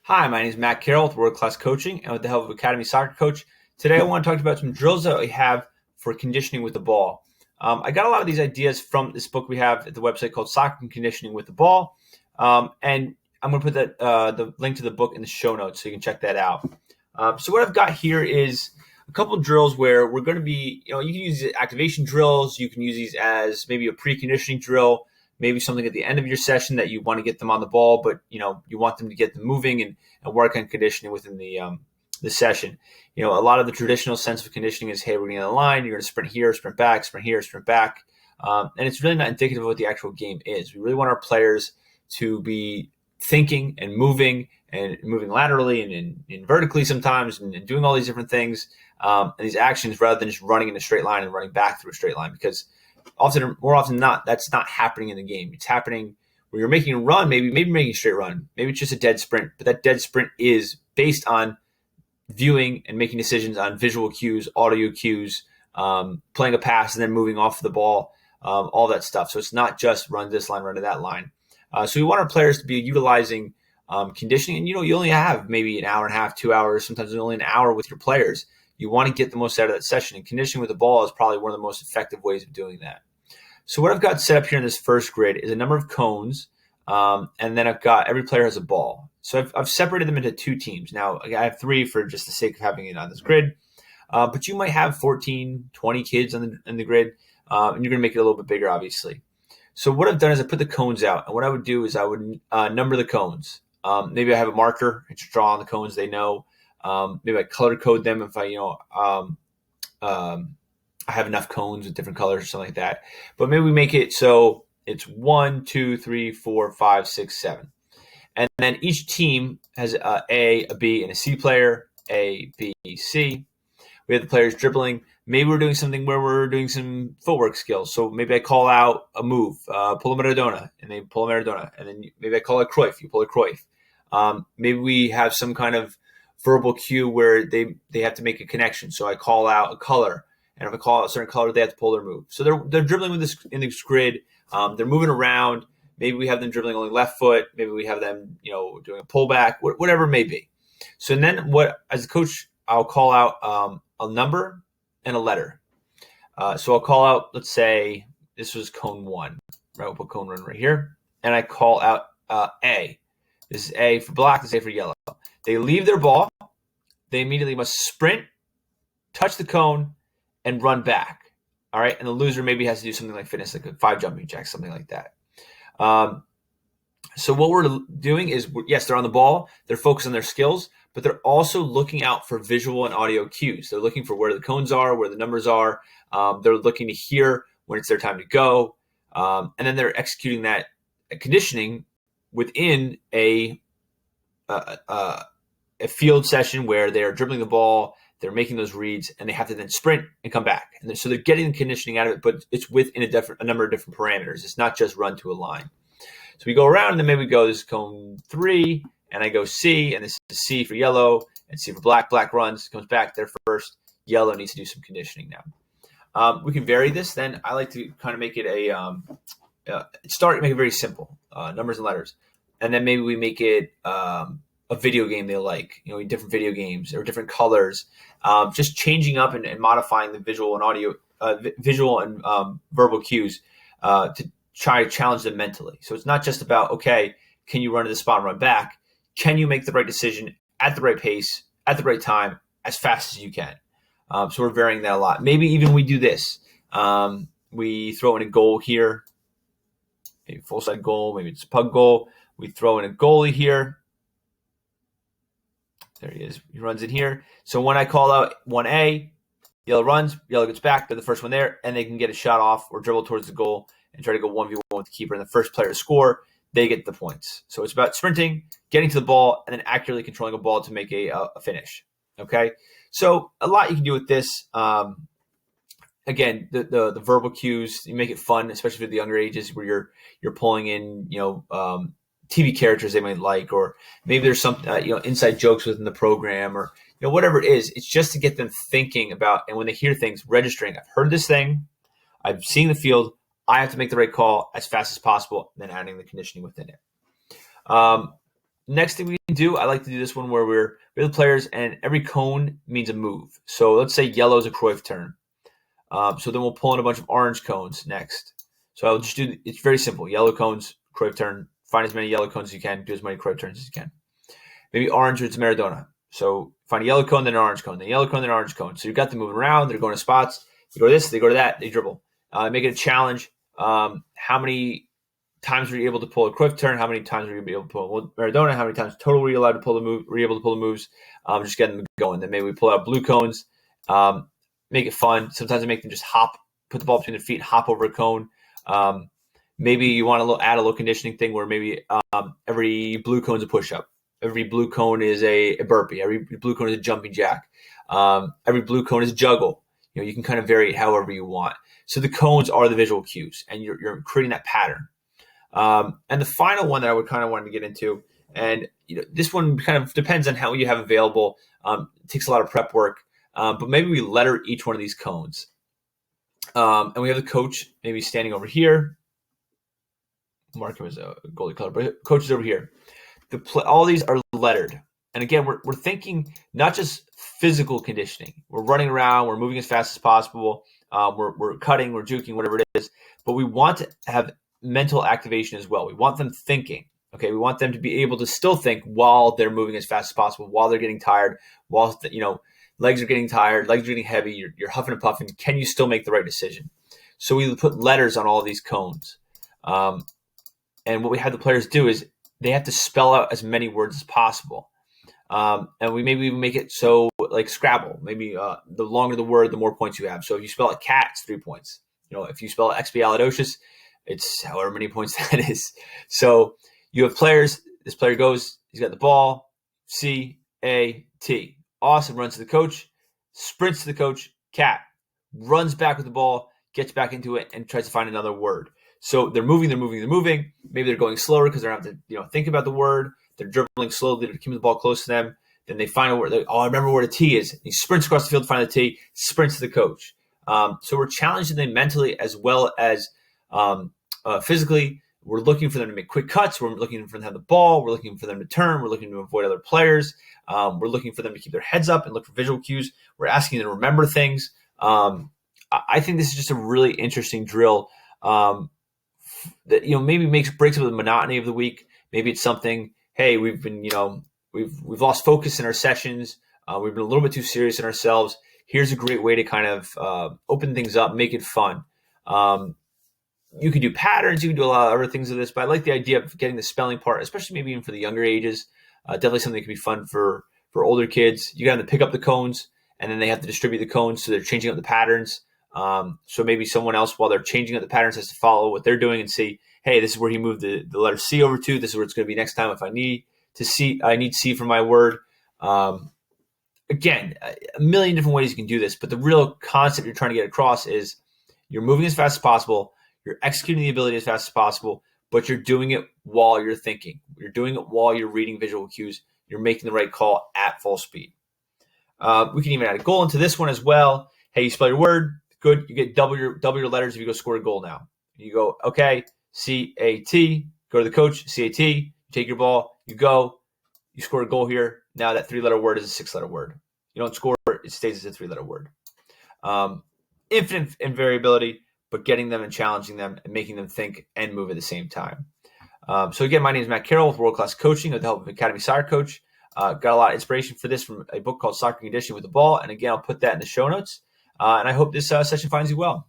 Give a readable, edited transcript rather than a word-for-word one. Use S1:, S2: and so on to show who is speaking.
S1: Hi, my name is Matt Carroll with World Class Coaching and with the help of Academy Soccer Coach. Today I want to talk about some drills that we have for conditioning with the ball. I got a lot of these ideas from this book we have at the website called Soccer and Conditioning with the Ball. And I'm going to put the link to the book in the show notes so you can check that out. So what I've got here is a couple of drills where we're going to be, you can use these as activation drills. You can use these as maybe a preconditioning drill, maybe something at the end of your session that you want to get them on the ball, but you want them to get them moving and work on conditioning within the session. A lot of the traditional sense of conditioning is, hey, we're getting on the line, you're going to sprint here, sprint back, sprint here, sprint back. And it's really not indicative of what the actual game is. We really want our players to be thinking and moving laterally and vertically sometimes and doing all these different things and these actions rather than just running in a straight line and running back through a straight line, because more often than not, that's not happening in the game. It's happening where you're making a run, maybe making a straight run. Maybe it's just a dead sprint, but that dead sprint is based on viewing and making decisions on visual cues, audio cues, playing a pass and then moving off the ball, all that stuff. So it's not just run this line, run to that line. So we want our players to be utilizing conditioning. And, you only have maybe an hour and a half, 2 hours, sometimes only an hour with your players. You want to get the most out of that session. And conditioning with the ball is probably one of the most effective ways of doing that. So what I've got set up here in this first grid is a number of cones, and then I've got every player has a ball. So I've separated them into two teams. Now, I have three for just the sake of having it on this grid, but you might have 14, 20 kids in the grid, and you're going to make it a little bit bigger, obviously. So what I've done is I put the cones out, and what I would do is I would number the cones. Maybe I have a marker and just draw on the cones they know. Maybe I color code them if I have enough cones with different colors or something like that. But maybe we make it so it's 1, 2, 3, 4, 5, 6, 7. And then each team has a B, and a C player, A, B, C. We have the players dribbling. Maybe we're doing something where we're doing some footwork skills. So maybe I call out a move, pull a Maradona, and they pull a Maradona. And then maybe I call it Cruyff, you pull a Cruyff. Maybe we have some kind of verbal cue where they have to make a connection. So I call out a color. And if I call out a certain color, they have to pull their move. So they're dribbling with this in this grid. They're moving around. Maybe we have them dribbling only left foot. Maybe we have them, doing a pullback, whatever it may be. So then as a coach, I'll call out a number and a letter. So I'll call out, let's say this was cone 1. Right, we'll put cone 1 right here. And I call out A. This is A for black, this is A for yellow. They leave their ball. They immediately must sprint, touch the cone, and run back. All right. And the loser maybe has to do something like fitness, like a 5 jumping jacks, something like that. So what we're doing is, yes, they're on the ball. They're focused on their skills, but they're also looking out for visual and audio cues. They're looking for where the cones are, where the numbers are. They're looking to hear when it's their time to go. And then they're executing that conditioning within a field session where they're dribbling the ball, they're making those reads, and they have to then sprint and come back. And so they're getting the conditioning out of it, but it's within a number of different parameters. It's not just run to a line. So we go around, and then maybe we go, this is cone 3, and I go C, and this is C for yellow, and C for black. Black runs, comes back there first. Yellow needs to do some conditioning now. We can vary this. Then I like to kind of make it make it very simple, numbers and letters. And then maybe we make it a video game they like, different video games or different colors, just changing up and modifying the visual and audio, visual and verbal cues to try to challenge them mentally. So it's not just about, okay, can you run to the spot and run back? Can you make the right decision at the right pace, at the right time, as fast as you can? So we're varying that a lot. Maybe even we do this. We throw in a goal here, maybe full side goal, maybe it's a pug goal. We throw in a goalie here. There he is. He runs in here. So when I call out 1A, yellow runs, yellow gets back. They're the first one there, and they can get a shot off or dribble towards the goal and try to go 1v1 with the keeper. And the first player to score, they get the points. So it's about sprinting, getting to the ball, and then accurately controlling a ball to make a finish. Okay? So a lot you can do with this. Again, the verbal cues, you make it fun, especially for the younger ages where you're pulling in, TV characters they might like, or maybe there's some inside jokes within the program, or whatever it is. It's just to get them thinking about, and when they hear things, registering. I've heard this thing, I've seen the field. I have to make the right call as fast as possible, and then adding the conditioning within it. Next thing we can do, I like to do this one where we're the players and every cone means a move. So let's say yellow is a Cruyff turn. So then we'll pull in a bunch of orange cones next. So I'll just do, it's very simple. Yellow cones, Cruyff turn. Find as many yellow cones as you can. Do as many Cruyff turns as you can. Maybe orange, it's Maradona. So find a yellow cone, then an orange cone, then a yellow cone, then an orange cone. So you've got them moving around. They're going to spots. They go to this, they go to that, they dribble. Make it a challenge. How many times were you able to pull a Cruyff turn? How many times were you able to pull Maradona? How many times total were you allowed to pull the move? Were you able to pull the moves? Just getting them going. Then maybe we pull out blue cones. Make it fun. Sometimes I make them just hop, put the ball between their feet, hop over a cone. Maybe you want to add a little conditioning thing where maybe every blue cone is a push-up. Every blue cone is a burpee. Every blue cone is a jumping jack. Every blue cone is a juggle. You can kind of vary it however you want. So the cones are the visual cues, and you're creating that pattern. And the final one that I would kind of want to get into, and this one kind of depends on how you have available. It takes a lot of prep work, but maybe we letter each one of these cones. And we have the coach maybe standing over here. Mark him as a goalie color, but coach is over here. All these are lettered. And again, we're thinking not just physical conditioning. We're running around, we're moving as fast as possible, we're cutting, we're juking, whatever it is. But we want to have mental activation as well. We want them thinking. Okay, we want them to be able to still think while they're moving as fast as possible, while they're getting tired, while legs are getting tired, legs are getting heavy, you're huffing and puffing. Can you still make the right decision? So we put letters on all of these cones. And what we have the players do is they have to spell out as many words as possible. And we maybe even make it so like Scrabble. Maybe the longer the word, the more points you have. So if you spell it cat, it's 3 points. If you spell it expialidocious, it's however many points that is. So you have players. This player goes, he's got the ball, C-A-T. Awesome, runs to the coach, sprints to the coach, cat, runs back with the ball, gets back into it, and tries to find another word. So they're moving. Maybe they're going slower because they're having to think about the word. They're dribbling slowly to keep the ball close to them. Then they find a word. I remember where the T is. He sprints across the field to find the T, sprints to the coach. So we're challenging them mentally as well as physically. We're looking for them to make quick cuts. We're looking for them to have the ball. We're looking for them to turn. We're looking to avoid other players. We're looking for them to keep their heads up and look for visual cues. We're asking them to remember things. I think this is just a really interesting drill that maybe breaks up the monotony of the week. Maybe it's something. Hey, we've been we've lost focus in our sessions. We've been a little bit too serious in ourselves. Here's a great way to kind of open things up, make it fun. You can do patterns. You can do a lot of other things with this, but I like the idea of getting the spelling part, especially maybe even for the younger ages. Definitely something that can be fun for older kids. You got to pick up the cones, and then they have to distribute the cones, so they're changing up the patterns. So maybe someone else, while they're changing up the patterns, has to follow what they're doing and see, hey, this is where he moved the letter C over to. This is where it's going to be next time if I need C for my word. Again, a million different ways you can do this, but the real concept you're trying to get across is you're moving as fast as possible. You're executing the ability as fast as possible, but you're doing it while you're thinking. You're doing it while you're reading visual cues. You're making the right call at full speed. We can even add a goal into this one as well. Hey, you spell your word. Good. You get double your letters if you go score a goal now. You go, okay, C-A-T. Go to the coach, C-A-T. You take your ball. You go. You score a goal here. Now that 3-letter word is a 6-letter word. You don't score it stays as a 3-letter word. Infinite in variability, but getting them and challenging them and making them think and move at the same time. So again, my name is Matt Carroll with World Class Coaching with the help of Academy Soccer Coach. Got a lot of inspiration for this from a book called Soccer Conditioning with the Ball. And again, I'll put that in the show notes. And I hope this session finds you well.